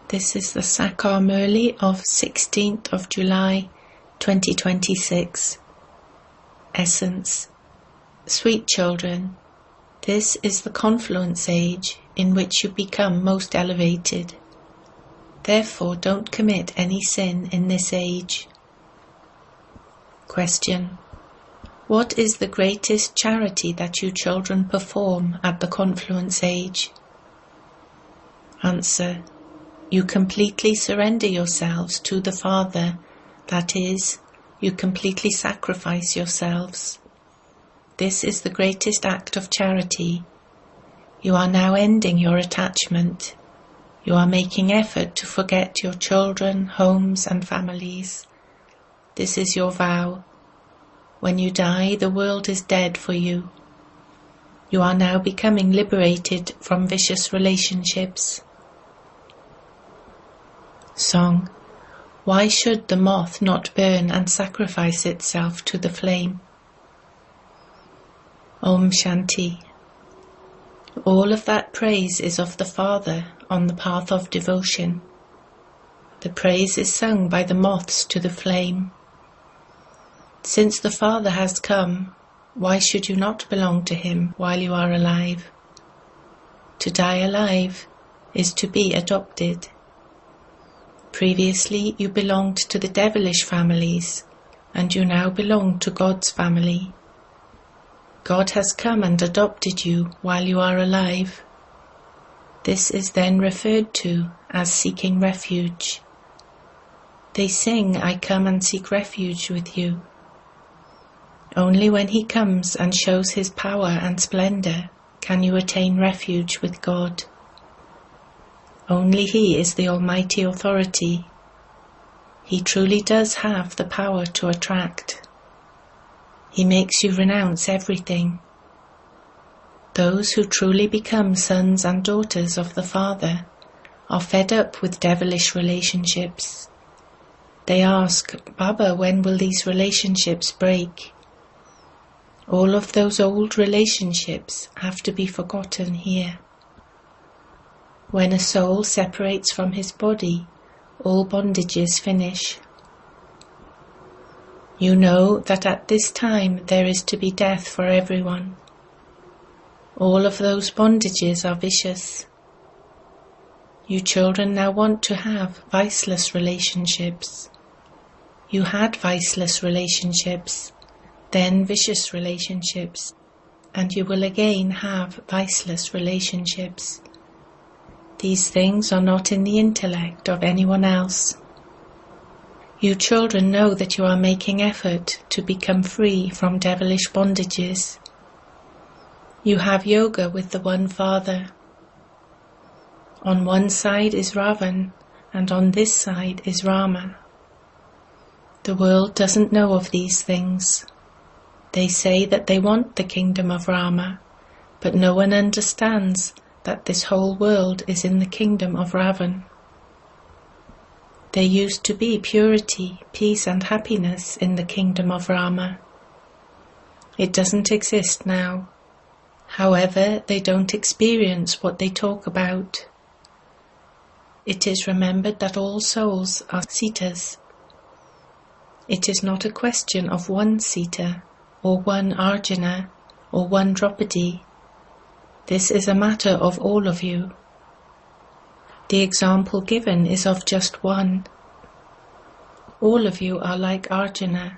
This is the Sakar Murli of 16th of July 2026. Essence. Sweet children, this is the confluence age in which you become most elevated. Therefore, don't commit any sin in this age. Question. What is the greatest charity that you children perform at the confluence age? Answer. You completely surrender yourselves to the Father, that is, you completely sacrifice yourselves. This is the greatest act of charity. You are now ending your attachment. You are making effort to forget your children, homes and families. This is your vow. When you die, the world is dead for you. You are now becoming liberated from vicious relationships. Song. Why should the moth not burn and sacrifice itself to the flame? Om Shanti. All of that praise is of the Father on the path of devotion. The praise is sung by the moths to the flame. Since the Father has come, why should you not belong to him while you are alive? To die alive is to be adopted. Previously you belonged to the devilish families, and you now belong to God's family. God has come and adopted you while you are alive. This is then referred to as seeking refuge. They sing, I come and seek refuge with you. Only when he comes and shows his power and splendor can you attain refuge with God. Only he is the Almighty Authority. He truly does have the power to attract. He makes you renounce everything. Those who truly become sons and daughters of the Father are fed up with devilish relationships. They ask, Baba, when will these relationships break? All of those old relationships have to be forgotten here. When a soul separates from his body, all bondages finish. You know that at this time there is to be death for everyone. All of those bondages are vicious. You children now want to have viceless relationships. You had viceless relationships, then vicious relationships, and you will again have viceless relationships. These things are not in the intellect of anyone else. You children know that you are making effort to become free from devilish bondages. You have yoga with the One Father. On one side is Ravan, and on this side is Rama. The world doesn't know of these things. They say that they want the kingdom of Rama, but no one understands that this whole world is in the kingdom of Ravan. There used to be purity, peace and happiness in the kingdom of Rama. It doesn't exist now. However, they don't experience what they talk about. It is remembered that all souls are Sitas. It is not a question of one Sita, or one Arjuna, or one Draupadi. This is a matter of all of you. The example given is of just one. All of you are like Arjuna.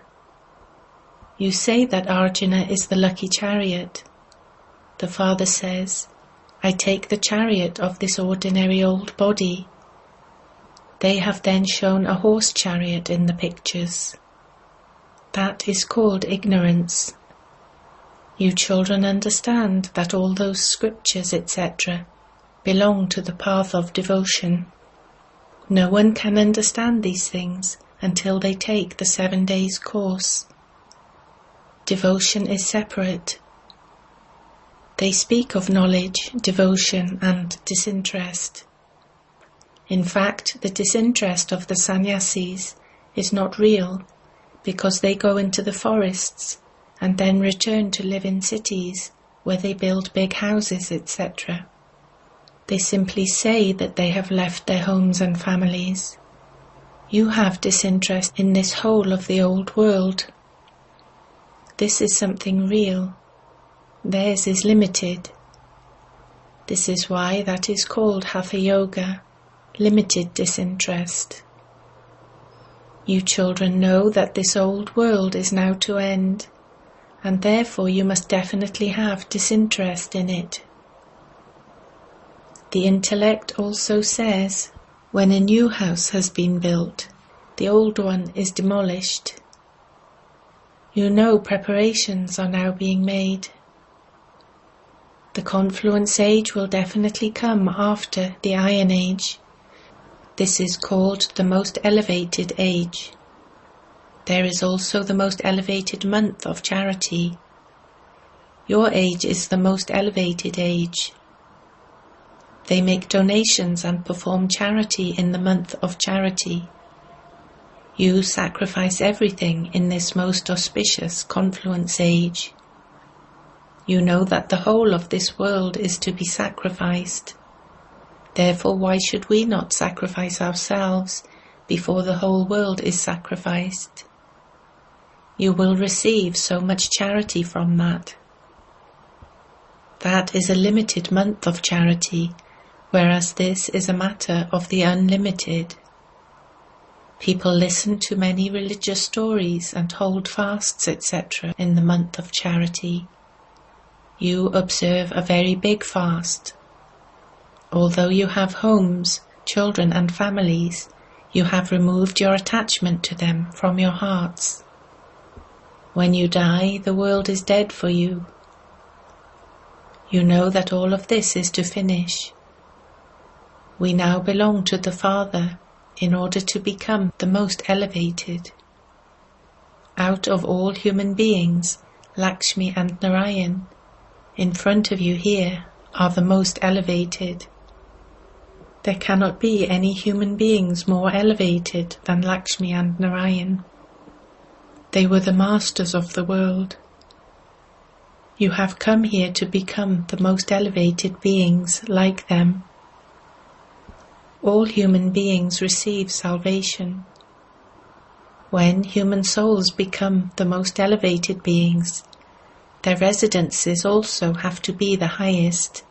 You say that Arjuna is the lucky chariot. The Father says, I take the chariot of this ordinary old body. They have then shown a horse chariot in the pictures. That is called ignorance. You children understand that all those scriptures, etc., belong to the path of devotion. No one can understand these things until they take the 7 days course. Devotion is separate. They speak of knowledge, devotion, and disinterest. In fact, the disinterest of the sannyasis is not real, because they go into the forests and then return to live in cities where they build big houses, etc. They simply say that they have left their homes and families. You have disinterest in this whole of the old world. This is something real. Theirs is limited. This is why that is called Hatha Yoga, limited disinterest. You children know that this old world is now to end, and therefore you must definitely have disinterest in it. The intellect also says, when a new house has been built, the old one is demolished. You know preparations are now being made. The confluence age will definitely come after the Iron Age. This is called the most elevated age. There is also the most elevated month of charity. Your age is the most elevated age. They make donations and perform charity in the month of charity. You sacrifice everything in this most auspicious confluence age. You know that the whole of this world is to be sacrificed. Therefore, why should we not sacrifice ourselves before the whole world is sacrificed? You will receive so much charity from that. That is a limited month of charity, whereas this is a matter of the unlimited. People listen to many religious stories and hold fasts, etc. in the month of charity. You observe a very big fast. Although you have homes, children and families, you have removed your attachment to them from your hearts. When you die, the world is dead for you. You know that all of this is to finish. We now belong to the Father in order to become the most elevated. Out of all human beings, Lakshmi and Narayan, in front of you here, are the most elevated. There cannot be any human beings more elevated than Lakshmi and Narayan. They were the masters of the world. You have come here to become the most elevated beings like them. All human beings receive salvation. When human souls become the most elevated beings, their residences also have to be the highest,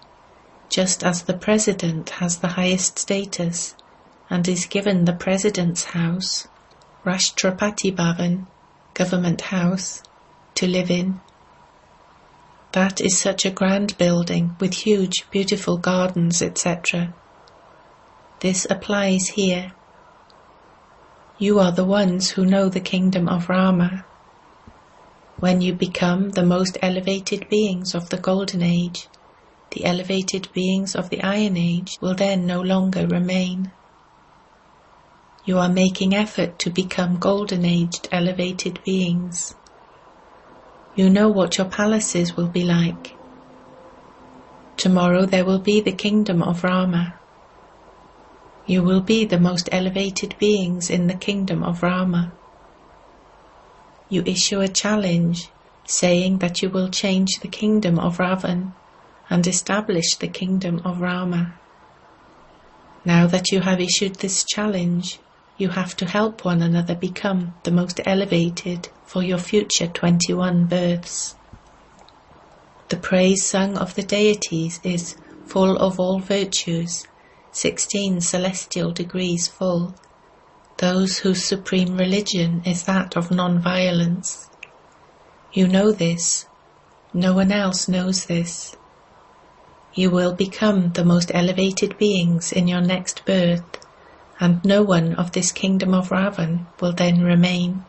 just as the president has the highest status and is given the president's house, Rashtrapati Bhavan, government house, to live in. That is such a grand building with huge, beautiful gardens, etc. This applies here. You are the ones who know the kingdom of Rama. When you become the most elevated beings of the Golden Age, the elevated beings of the Iron Age will then no longer remain. You are making effort to become Golden Aged elevated beings. You know what your palaces will be like. Tomorrow there will be the kingdom of Rama. You will be the most elevated beings in the kingdom of Rama. You issue a challenge, saying that you will change the kingdom of Ravan and establish the kingdom of Rama. Now that you have issued this challenge, you have to help one another become the most elevated for your future 21 births. The praise sung of the deities is full of all virtues, 16 celestial degrees full, those whose supreme religion is that of non-violence. You know this. No one else knows this. You will become the most elevated beings in your next birth, and no one of this kingdom of Ravan will then remain.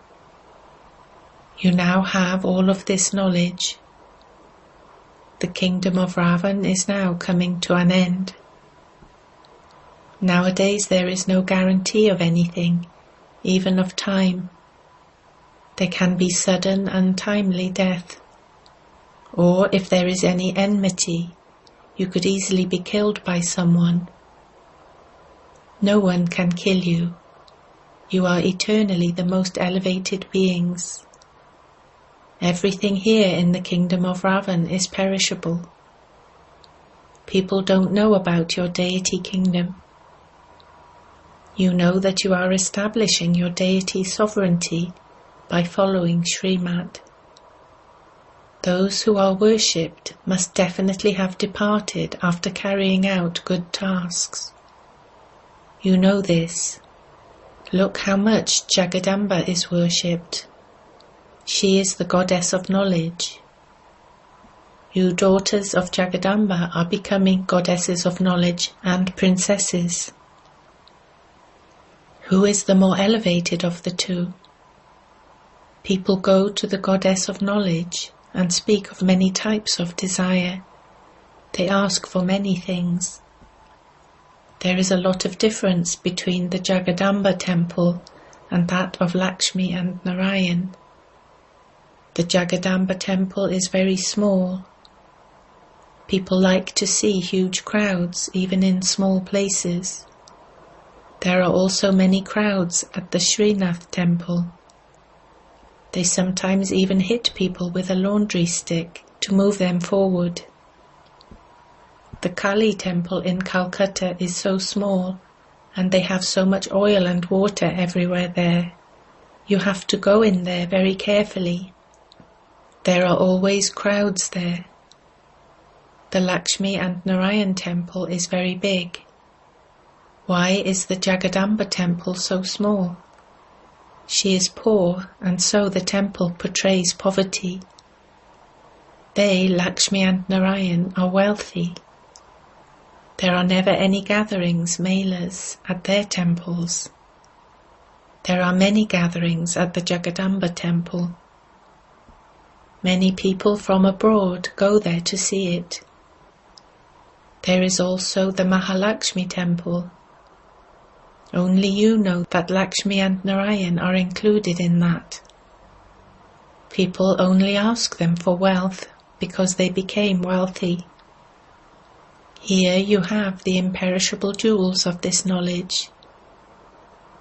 You now have all of this knowledge. The kingdom of Ravan is now coming to an end. Nowadays there is no guarantee of anything, even of time. There can be sudden, untimely death. Or if there is any enmity, you could easily be killed by someone. No one can kill you. You are eternally the most elevated beings. Everything here in the kingdom of Ravan is perishable. People don't know about your deity kingdom. You know that you are establishing your deity sovereignty by following Srimad. Those who are worshipped must definitely have departed after carrying out good tasks. You know this. Look how much Jagadamba is worshipped. She is the goddess of knowledge. You daughters of Jagadamba are becoming goddesses of knowledge and princesses. Who is the more elevated of the two? People go to the goddess of knowledge and speak of many types of desire. They ask for many things. There is a lot of difference between the Jagadamba temple and that of Lakshmi and Narayan. The Jagadamba temple is very small. People like to see huge crowds even in small places. There are also many crowds at the Srinath temple. They sometimes even hit people with a laundry stick to move them forward. The Kali temple in Calcutta is so small, and they have so much oil and water everywhere there. You have to go in there very carefully. There are always crowds there. The Lakshmi and Narayan temple is very big. Why is the Jagadamba temple so small? She is poor, and so the temple portrays poverty. They, Lakshmi and Narayan, are wealthy. There are never any gatherings, melas, at their temples. There are many gatherings at the Jagadamba temple. Many people from abroad go there to see it. There is also the Mahalakshmi temple. Only you know that Lakshmi and Narayan are included in that. People only ask them for wealth because they became wealthy. Here you have the imperishable jewels of this knowledge.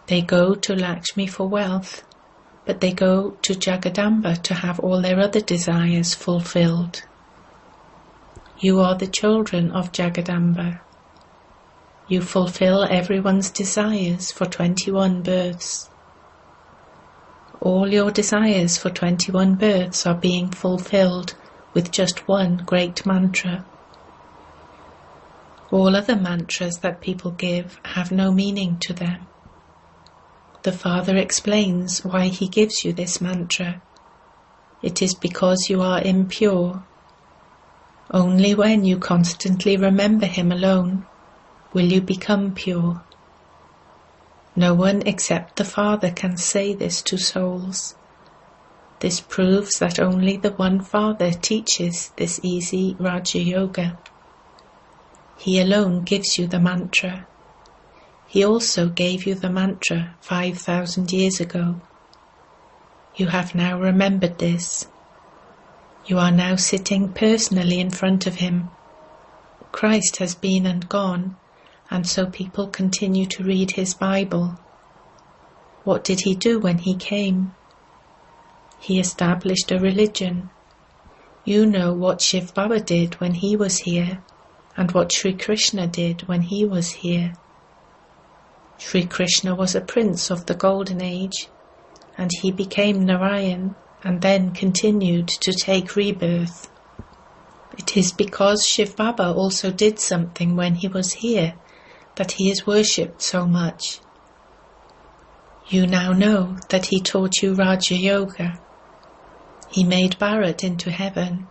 They go to Lakshmi for wealth, but they go to Jagadamba to have all their other desires fulfilled. You are the children of Jagadamba. You fulfill everyone's desires for 21 births. All your desires for 21 births are being fulfilled with just one great mantra. All other mantras that people give have no meaning to them. The Father explains why he gives you this mantra. It is because you are impure. Only when you constantly remember him alone will you become pure. No one except the Father can say this to souls. This proves that only the one Father teaches this easy Raja Yoga. He alone gives you the mantra. He also gave you the mantra 5,000 years ago. You have now remembered this. You are now sitting personally in front of him. Christ has been and gone, and so people continue to read his Bible. What did he do when he came? He established a religion. You know what Shiv Baba did when he was here, and what Sri Krishna did when he was here. Sri Krishna was a prince of the Golden Age, and he became Narayan and then continued to take rebirth. It is because Shiv Baba also did something when he was here that he is worshipped so much. You now know that he taught you Raja Yoga. He made Bharat into heaven,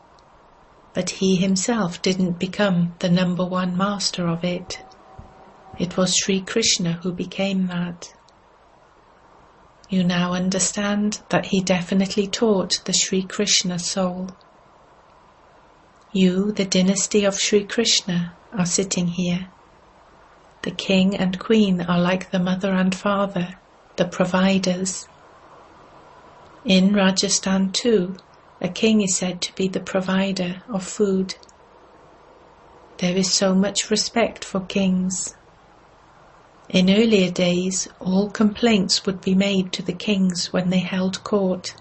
but he himself didn't become the number one master of it. It was Sri Krishna who became that. You now understand that he definitely taught the Sri Krishna soul. You, the dynasty of Sri Krishna, are sitting here. The king and queen are like the mother and father, the providers. In Rajasthan too, a king is said to be the provider of food. There is so much respect for kings. In earlier days, all complaints would be made to the kings when they held court.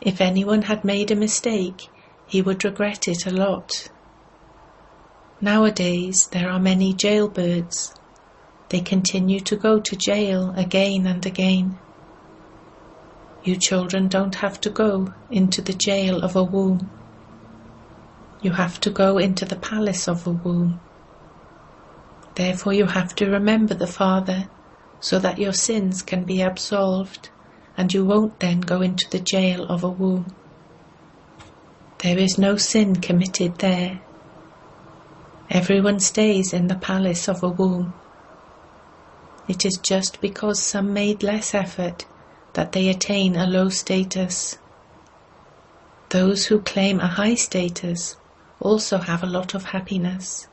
If anyone had made a mistake, he would regret it a lot. Nowadays there are many jailbirds. They continue to go to jail again and again. You children don't have to go into the jail of a womb. You have to go into the palace of a womb. Therefore you have to remember the Father so that your sins can be absolved and you won't then go into the jail of a womb. There is no sin committed there. Everyone stays in the palace of a womb. It is just because some made less effort that they attain a low status. Those who claim a high status also have a lot of happiness.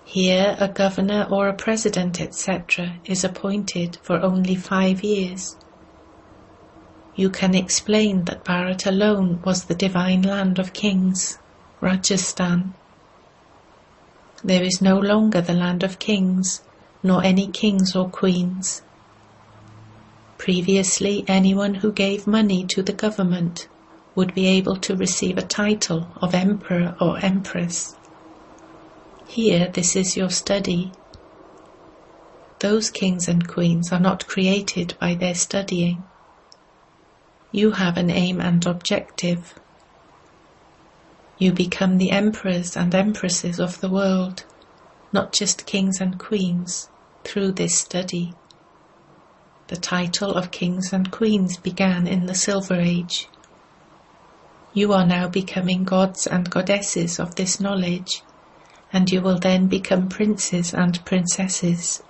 Here a governor or a president, etc., is appointed for only 5 years. You can explain that Bharat alone was the divine land of kings, Rajasthan. There is no longer the land of kings, nor any kings or queens. Previously, anyone who gave money to the government would be able to receive a title of emperor or empress. Here, this is your study. Those kings and queens are not created by their studying. You have an aim and objective. You become the emperors and empresses of the world, not just kings and queens, through this study. The title of kings and queens began in the Silver Age. You are now becoming gods and goddesses of this knowledge, and you will then become princes and princesses.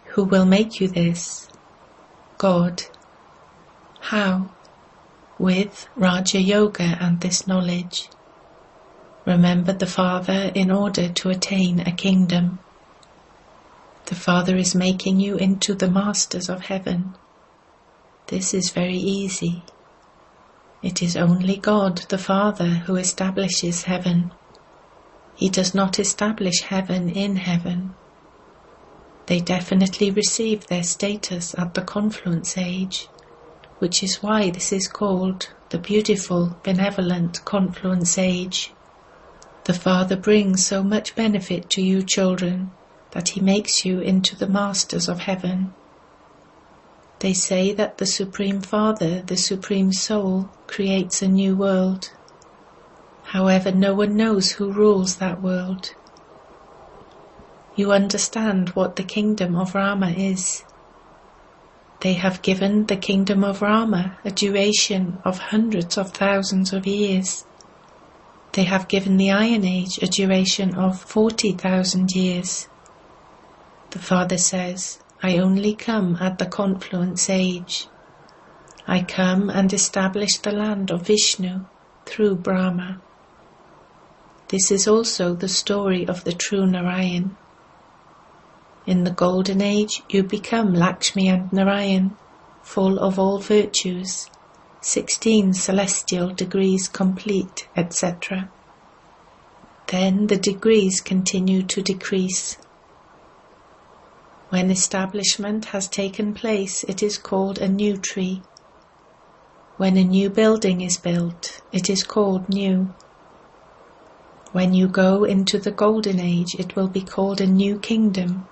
Who will make you this? God. How? With Raja Yoga and this knowledge. Remember the Father in order to attain a kingdom. The Father is making you into the masters of heaven. This is very easy. It is only God, the Father, who establishes heaven. He does not establish heaven in heaven. They definitely received their status at the confluence age, which is why this is called the beautiful, benevolent confluence age. The Father brings so much benefit to you children that He makes you into the masters of heaven. They say that the Supreme Father, the Supreme Soul, creates a new world. However, no one knows who rules that world. You understand what the kingdom of Rama is. They have given the kingdom of Rama a duration of hundreds of thousands of years. They have given the Iron Age a duration of 40,000 years. The Father says, I only come at the confluence age. I come and establish the land of Vishnu through Brahma. This is also the story of the true Narayan. In the Golden Age you become Lakshmi and Narayan, full of all virtues, 16 celestial degrees complete, etc. Then the degrees continue to decrease. When establishment has taken place, it is called a new tree. When a new building is built, it is called new. When you go into the Golden Age, it will be called a new kingdom,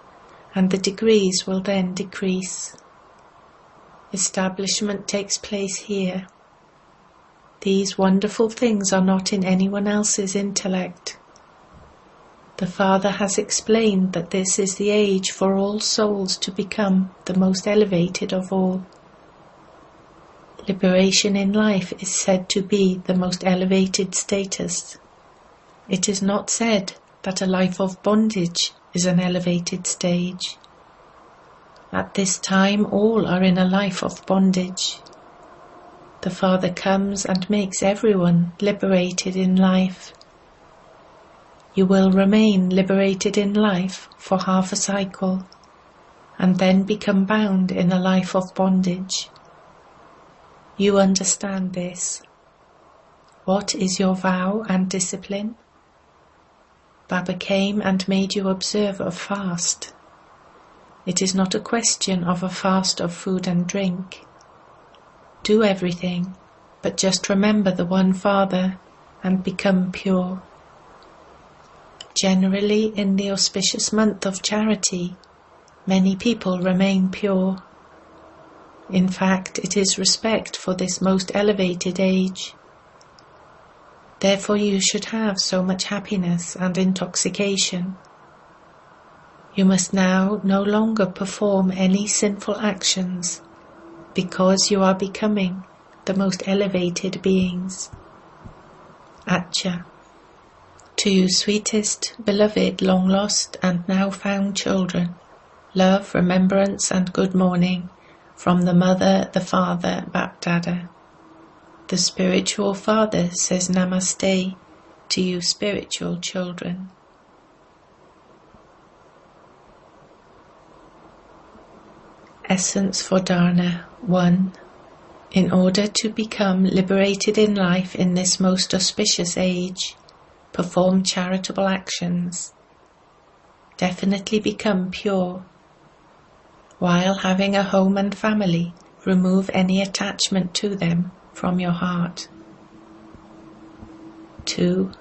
and the degrees will then decrease. Establishment takes place here. These wonderful things are not in anyone else's intellect. The Father has explained that this is the age for all souls to become the most elevated of all. Liberation in life is said to be the most elevated status. It is not said that a life of bondage is an elevated stage. At this time all are in a life of bondage. The Father comes and makes everyone liberated in life. You will remain liberated in life for half a cycle, and then become bound in a life of bondage. You understand this. What is your vow and discipline? Baba came and made you observe a fast. It is not a question of a fast of food and drink. Do everything, but just remember the one Father and become pure. generally in the auspicious month of charity, many people remain pure. In fact, it is respect for this most elevated age. Therefore you should have so much happiness and intoxication. You must now no longer perform any sinful actions, because you are becoming the most elevated beings. Atcha. To you sweetest, beloved, long lost and now found children, love, remembrance and good morning from the Mother, the Father, Bapdada. The spiritual Father says Namaste to you spiritual children. Essence for Dharna 1. In order to become liberated in life in this most auspicious age, perform charitable actions. Definitely become pure. While having a home and family, remove any attachment to them from your heart. 2.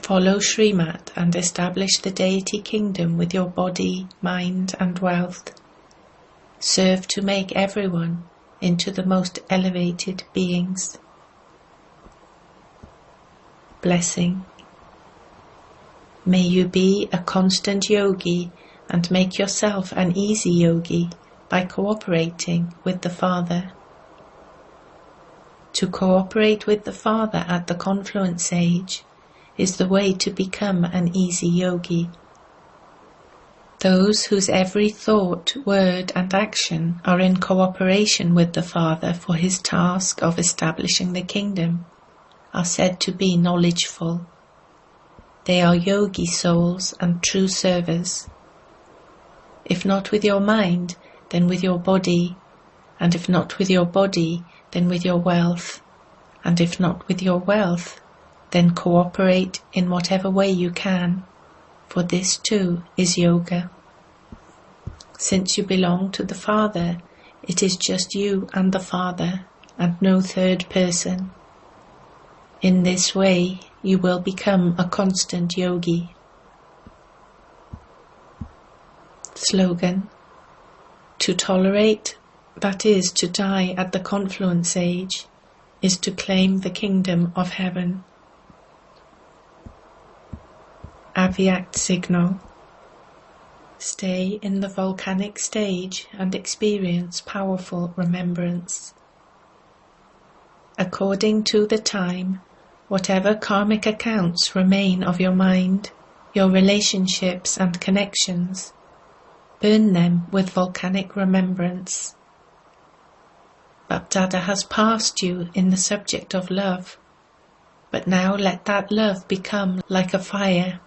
Follow Srimad and establish the deity kingdom with your body, mind and wealth. Serve to make everyone into the most elevated beings. Blessing. May you be a constant yogi and make yourself an easy yogi by cooperating with the Father. To cooperate with the Father at the confluence age is the way to become an easy yogi. Those whose every thought, word and action are in cooperation with the Father for his task of establishing the kingdom are said to be knowledgeful. They are yogi souls and true servers. If not with your mind, then with your body, and if not with your body, then with your wealth, and if not with your wealth, then cooperate in whatever way you can, for this too is yoga. Since you belong to the Father, it is just you and the Father, and no third person. In this way, you will become a constant yogi. Slogan. To tolerate, that is to die at the confluence age, is to claim the kingdom of heaven. Avyakt signal. Stay in the volcanic stage and experience powerful remembrance. According to the time, whatever karmic accounts remain of your mind, your relationships and connections, burn them with volcanic remembrance. Bapdada has passed you in the subject of love, but now let that love become like a fire.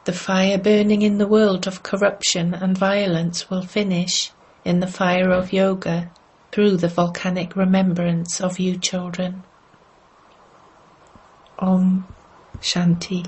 The fire burning in the world of corruption and violence will finish in the fire of yoga through the volcanic remembrance of you children. Om Shanti.